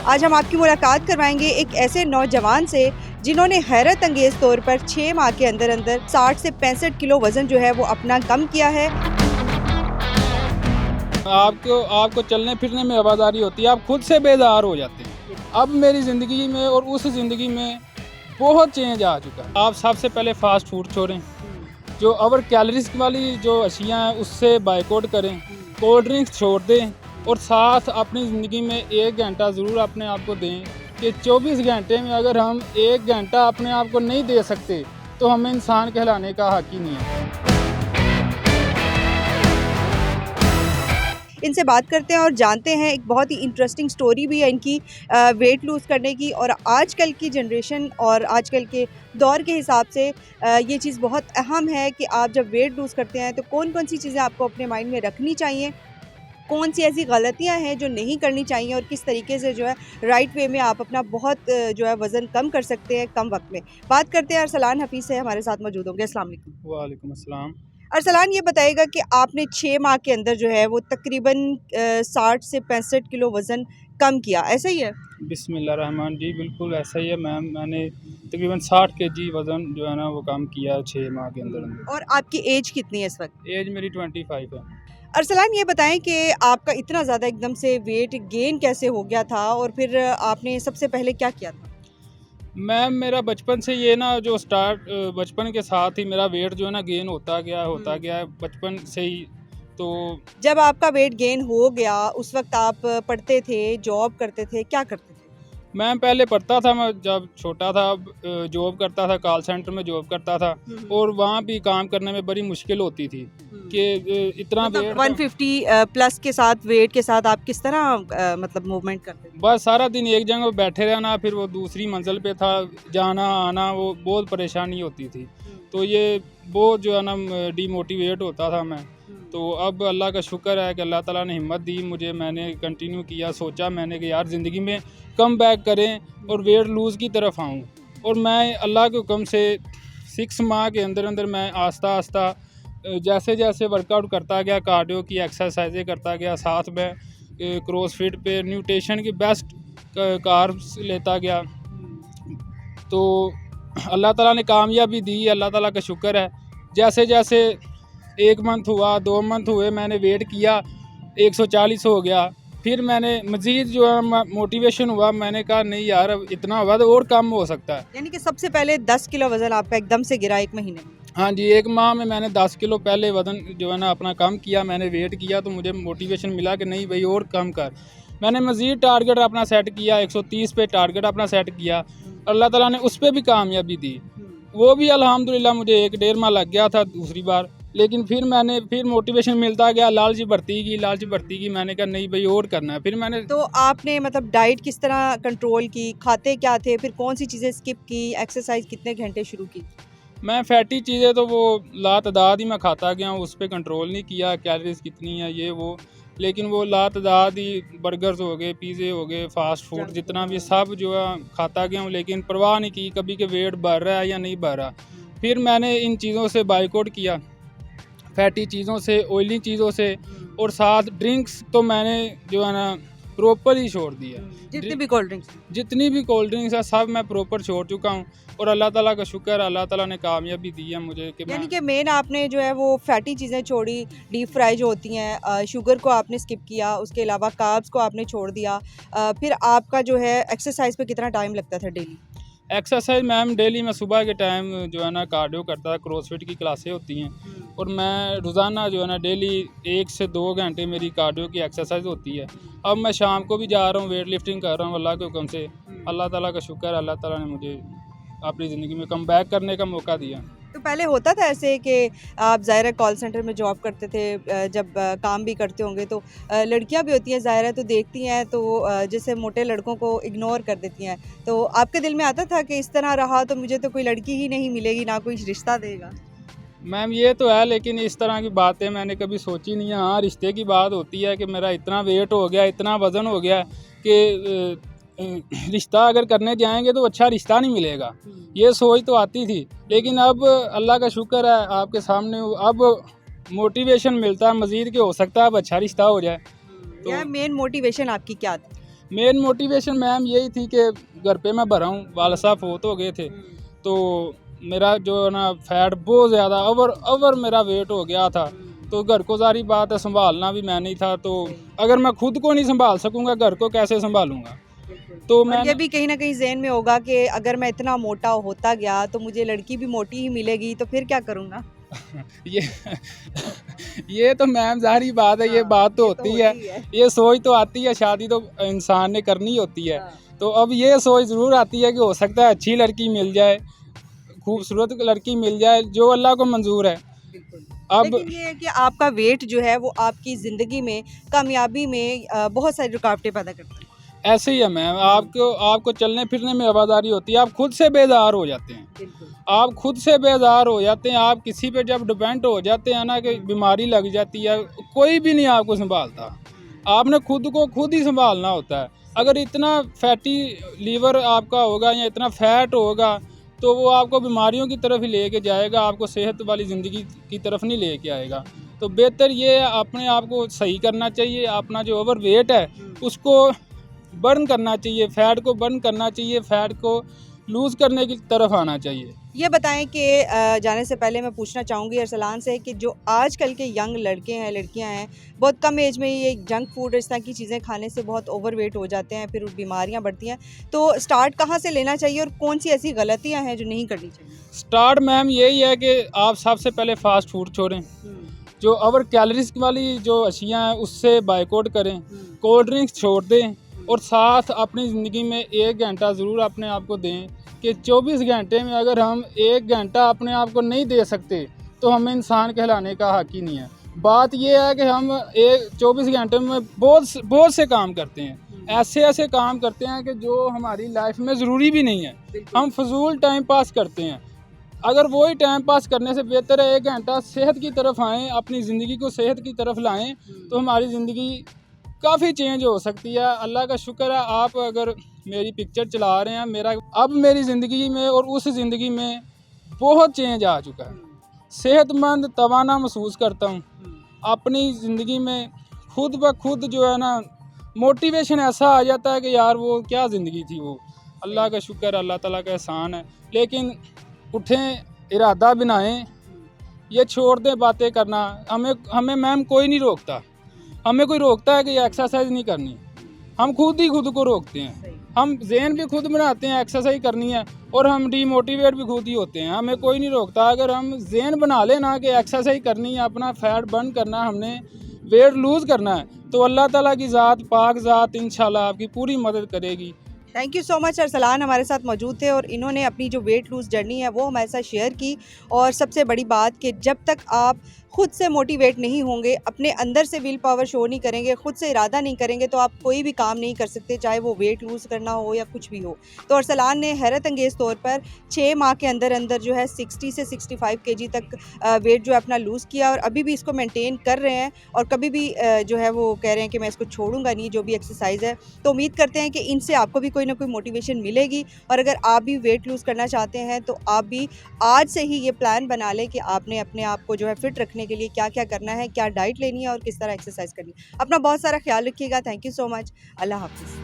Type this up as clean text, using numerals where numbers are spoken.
आज हम आपकी मुलाकात करवाएंगे एक ऐसे नौजवान से जिन्होंने हैरत अंगेज तौर पर 6 माह के अंदर अंदर 60 से 65 किलो वजन जो है वो अपना कम किया है। आपको चलने फिरने में आवाज़ारी होती है, आप खुद से बेजार हो जाते हैं। अब मेरी ज़िंदगी में और उस ज़िंदगी में बहुत चेंज आ चुका है। आप सबसे पहले फास्ट फूड छोड़ें, जो ओवर कैलोरीज वाली जो अशियाँ हैं उससे बाइकआउट करें, कोल्ड ड्रिंक्स छोड़ दें और साथ अपनी ज़िंदगी में 1 घंटा ज़रूर अपने आप को दें कि 24 घंटे में अगर हम 1 घंटा अपने आप को नहीं दे सकते तो हमें इंसान कहलाने का हक ही नहीं है। इनसे बात करते हैं और जानते हैं, एक बहुत ही इंटरेस्टिंग स्टोरी भी है इनकी वेट लूज़ करने की। और आजकल की जनरेशन और आजकल के दौर के हिसाब से ये चीज़ बहुत अहम है कि आप जब वेट लूज़ करते हैं तो कौन कौन सी चीज़ें आपको अपने माइंड में रखनी चाहिए, कौन सी ऐसी गलतियां हैं जो नहीं करनी चाहिए और किस तरीके से जो है राइट वे में आप अपना बहुत जो है वज़न कम कर सकते हैं कम वक्त में। बात करते हैं अरसलान हफीज़ से, हमारे साथ मौजूद होंगे। अस्सलाम वालेकुम। वालेकुम अस्सलाम। अरसलान, ये बताइएगा कि आपने 6 माह के अंदर जो है वो तकरीबन 60 से 65 किलो वज़न कम किया, ऐसा ही है? बिस्मिल्लाहिर्रहमान जी, बिल्कुल ऐसा ही है मैम। मैंने तकरीबन 60 केजी वज़न जो है ना वो कम किया 6 माह के अंदर। और आपकी एज कितनी है इस वक्त? एज मेरी 25 है। अरसलान, ये बताएं कि आपका इतना ज़्यादा एकदम से वेट गेन कैसे हो गया था और फिर आपने सबसे पहले क्या किया था? मैम मेरा बचपन से ये ना जो बचपन के साथ ही मेरा वेट जो है ना गेन होता गया है बचपन से ही। तो जब आपका वेट गेन हो गया उस वक्त आप पढ़ते थे, जॉब करते थे, क्या करते थे? मैम पहले पढ़ता था, मैं जब छोटा था जॉब करता था, कॉल सेंटर में जॉब करता था और वहाँ भी काम करने में बड़ी मुश्किल होती थी कि इतना मतलब वेट 150 प्लस के साथ वेट के साथ आप किस तरह मतलब मूवमेंट करते थे? बस सारा दिन एक जगह बैठे रहना, फिर वो दूसरी मंजिल पे था, जाना आना, वो बहुत परेशानी होती थी। तो ये बहुत जो है ना डीमोटिवेट होता था मैं। तो अब अल्लाह का शुक्र है कि अल्लाह ताला ने हिम्मत दी मुझे, मैंने कंटिन्यू किया, सोचा मैंने कि यार ज़िंदगी में कम बैक करें और वेट लूज़ की तरफ आऊँ। और मैं अल्लाह के हुक्म से 6 माह के अंदर अंदर मैं आस्ता आस्ता जैसे जैसे वर्कआउट करता गया, कार्डियो की एक्सरसाइजें करता गया, साथ में क्रॉसफिट पे न्यूट्रिशन की बेस्ट कार्ब्स लेता गया। तो अल्लाह ताला ने कामयाबी दी, अल्लाह ताला का शुक्र है। जैसे जैसे 1 मंथ हुआ, 2 मंथ हुए, मैंने वेट किया 140 हो गया। फिर मैंने मज़ीद जो है मोटिवेशन हुआ, मैंने कहा नहीं यार अब इतना हुआ तो और कम हो सकता है। यानी कि सबसे पहले 10 किलो वज़न आपका एकदम से गिरा 1 महीने में? हाँ जी, 1 माह में मैंने 10 किलो पहले वज़न जो है ना अपना कम किया। मैंने वेट किया तो मुझे मोटिवेशन मिला कि नहीं भाई और कम कर। मैंने मज़ीद टारगेट अपना सेट किया, 130 पे टारगेट अपना सेट किया। अल्लाह ताला ने उस पर भी कामयाबी दी। वो भी अल्हम्दुलिल्लाह मुझे 1 डेढ़ माह लग गया था दूसरी बार, लेकिन फिर मोटिवेशन मिलता गया, लालच बढ़ती गई। मैंने कहा नहीं भाई और करना है। फिर मैंने तो आपने मतलब डाइट किस तरह कंट्रोल की, खाते क्या थे, फिर कौन सी चीज़ें स्किप की, एक्सरसाइज कितने घंटे शुरू की? मैं फैटी चीज़ें तो वो लातदाद ही मैं खाता गया हूँ, उस पर कंट्रोल नहीं किया कैलोरीज कितनी है ये वो। लेकिन वो लातदाद ही बर्गर्स हो गए, पिज़्ज़े हो गए, फास्ट फूड जितना भी सब जो है खाता गया हूँ, लेकिन परवाह नहीं की कभी कि वेट बढ़ रहा है या नहीं बढ़ रहा। फिर मैंने इन चीज़ों से बाइकआउट किया, फैटी चीज़ों से, ऑयली चीज़ों से, और साथ ड्रिंक्स तो मैंने जो है ना प्रॉपर ही छोड़ दी है। जितनी भी कोल्ड ड्रिंक्स है सब मैं प्रॉपर छोड़ चुका हूँ और अल्लाह ताला का शुक्र है, अल्लाह ताला ने कामयाबी दी है मुझे कि यानी कि मेन आपने जो है वो फैटी चीज़ें छोड़ी, डीप फ्राई जो होती हैं, शुगर को आपने स्किप किया, उसके अलावा कार्ब्स को आपने छोड़ दिया। फिर आपका जो है एक्सरसाइज पे कितना टाइम लगता था डेली? एक्सरसाइज मैम डेली मैं सुबह के टाइम जो है ना कार्डियो करता था, क्रॉसफिट की क्लासें होती हैं और मैं रोज़ाना जो है ना डेली 1 से 2 घंटे मेरी कार्डियो की एक्सरसाइज होती है। अब मैं शाम को भी जा रहा हूँ, वेट लिफ्टिंग कर रहा हूँ अल्लाह के हुक्म से। अल्लाह ताला का शुक्र है, अल्लाह ताला ने मुझे अपनी ज़िंदगी में कम बैक करने का मौका दिया। तो पहले होता था ऐसे कि आप ज़ाहिर है कॉल सेंटर में जॉब करते थे, जब काम भी करते होंगे तो लड़कियां भी होती हैं ज़ाहिर है, तो देखती हैं तो जैसे मोटे लड़कों को इग्नोर कर देती हैं। तो आपके दिल में आता था कि इस तरह रहा तो मुझे तो कोई लड़की ही नहीं मिलेगी, ना कोई रिश्ता देगा? मैम ये तो है, लेकिन इस तरह की बातें मैंने कभी सोची नहीं है। हाँ, रिश्ते की बात होती है कि मेरा इतना वेट हो गया, इतना वज़न हो गया कि रिश्ता अगर करने जाएंगे तो अच्छा रिश्ता नहीं मिलेगा, ये सोच तो आती थी। लेकिन अब अल्लाह का शुक्र है आपके सामने, अब मोटिवेशन मिलता है मज़ीद कि हो सकता है अब अच्छा रिश्ता हो जाए। या मेन मोटिवेशन आपकी क्या थी? मेन मोटिवेशन मैम यही थी कि घर पे मैं भरा हूँ, वाल साहब फोत हो गए थे, तो मेरा जो है ना फैट बहुत ज़्यादा ओवर मेरा वेट हो गया था। तो घर को सारी बात है, संभालना भी मैं नहीं था, तो अगर मैं खुद को नहीं संभाल सकूँगा घर को कैसे संभालूँगा। तो और मैं ये भी कहीं ना कहीं ज़हन में होगा कि अगर मैं इतना मोटा होता गया तो मुझे लड़की भी मोटी ही मिलेगी, तो फिर क्या करूँगा? ये ये तो मैम ज़ाहिर बात है, ये हाँ, बात तो ये होती है, होती है। ये सोच तो आती है, शादी तो इंसान ने करनी होती है। हाँ। तो अब ये सोच ज़रूर आती है कि हो सकता है अच्छी लड़की मिल जाए, खूबसूरत लड़की मिल जाए, जो अल्लाह को मंजूर है। बिल्कुल। अब लेकिन ये है कि आपका वेट जो है वो आपकी ज़िंदगी में कामयाबी में बहुत सारी रुकावटें पैदा करता है। ऐसे ही है मैम, आपको आपको चलने फिरने में आवाज़ारी होती है, आप खुद से बेजार हो जाते हैं। बिल्कुल। आप खुद से बेजार हो जाते हैं, आप किसी पे जब डिपेंड हो जाते हैं ना कि बीमारी लग जाती है, कोई भी नहीं आपको संभालता। आपने खुद को खुद ही संभालना होता है। अगर इतना फैटी लीवर आपका होगा या इतना फैट होगा तो वो आपको बीमारियों की तरफ ही लेके जाएगा, आपको सेहत वाली ज़िंदगी की तरफ नहीं लेके आएगा। तो बेहतर ये है अपने आप को सही करना चाहिए, अपना जो ओवर वेट है उसको बर्न करना चाहिए, फैट को बर्न करना चाहिए, फैट को लूज़ करने की तरफ आना चाहिए। ये बताएं कि जाने से पहले मैं पूछना चाहूँगी अरसलान से कि जो आजकल के यंग लड़के हैं, लड़कियां हैं, बहुत कम एज में ये जंक फूड इस तरह की चीज़ें खाने से बहुत ओवरवेट हो जाते हैं, फिर बीमारियां बढ़ती हैं। तो स्टार्ट कहाँ से लेना चाहिए और कौन सी ऐसी गलतियां हैं जो नहीं करनी चाहिए? स्टार्ट मैम यही है कि आप सबसे पहले फास्ट फूड छोड़ें, जो ओवर कैलोरीज वाली जो अशियाँ हैं उससे बाइकआउट करें, कोल्ड ड्रिंक्स छोड़ दें और साथ अपनी ज़िंदगी में 1 घंटा ज़रूर अपने आप को दें कि 24 घंटे में अगर हम 1 घंटा अपने आप को नहीं दे सकते तो हमें इंसान कहलाने का हक ही नहीं है। बात ये है कि हम 24 घंटे में बहुत से काम करते हैं, ऐसे काम करते हैं कि जो हमारी लाइफ में ज़रूरी भी नहीं है, हम फजूल टाइम पास करते हैं। अगर वही टाइम पास करने से बेहतर है 1 घंटा सेहत की तरफ आएँ, अपनी ज़िंदगी को सेहत की तरफ लाएँ, तो हमारी ज़िंदगी काफ़ी चेंज हो सकती है। अल्लाह का शुक्र है आप अगर मेरी पिक्चर चला रहे हैं, मेरा अब मेरी ज़िंदगी में और उस ज़िंदगी में बहुत चेंज आ चुका है। सेहतमंद तवाना महसूस करता हूँ। अपनी ज़िंदगी में खुद ब खुद जो है ना मोटिवेशन ऐसा आ जाता है कि यार वो क्या ज़िंदगी थी वो। अल्लाह का शुक्र, अल्लाह ताला का एहसान है। लेकिन उठें, इरादा बनाएं, ये छोड़ दें बातें करना। हमें मैम कोई नहीं रोकता, हमें कोई रोकता है कि एक्सरसाइज नहीं करनी, हम खुद ही खुद को रोकते हैं। हम ज़हन भी खुद बनाते हैं एक्सरसाइज करनी है और हम डीमोटिवेट भी खुद ही होते हैं, हमें कोई नहीं रोकता। अगर हम ज़हन बना लेना कि एक्सरसाइज करनी है, अपना फैट बर्न करना है, हमने वेट लूज़ करना है, तो अल्लाह ताला की ज़ात, पाक ज़ात इंशाल्लाह आपकी पूरी मदद करेगी। Thank you so much. Arsalan हमारे साथ मौजूद थे और इन्होंने अपनी जो वेट लूज़ जर्नी है वो हमारे साथ शेयर की। और सबसे बड़ी बात कि जब तक आप खुद से मोटिवेट नहीं होंगे, अपने अंदर से विल पावर शो नहीं करेंगे, खुद से इरादा नहीं करेंगे, तो आप कोई भी काम नहीं कर सकते, चाहे वो वेट लूज़ करना हो या कुछ भी हो। तो अरसलान ने हैरत अंगेज़ तौर पर 6 माह के अंदर अंदर जो है 60 से 65 केजी तक वेट जो है अपना लूज़ किया और अभी भी इसको मेंटेन कर रहे हैं। और कभी भी जो है वो कह रहे हैं कि मैं इसको छोड़ूंगा नहीं, जो भी एक्सरसाइज है। तो उम्मीद करते हैं कि इनसे आपको भी कोई ना कोई मोटिवेशन मिलेगी। और अगर आप भी वेट लूज़ करना चाहते हैं तो आप भी आज से ही ये प्लान बना लें कि आपने अपने आप को जो है फिट रखने के लिए क्या क्या करना है, क्या डाइट लेनी है और किस तरह एक्सरसाइज करनी है। अपना बहुत सारा ख्याल रखिएगा। Thank you so much. अल्लाह हाफिज़।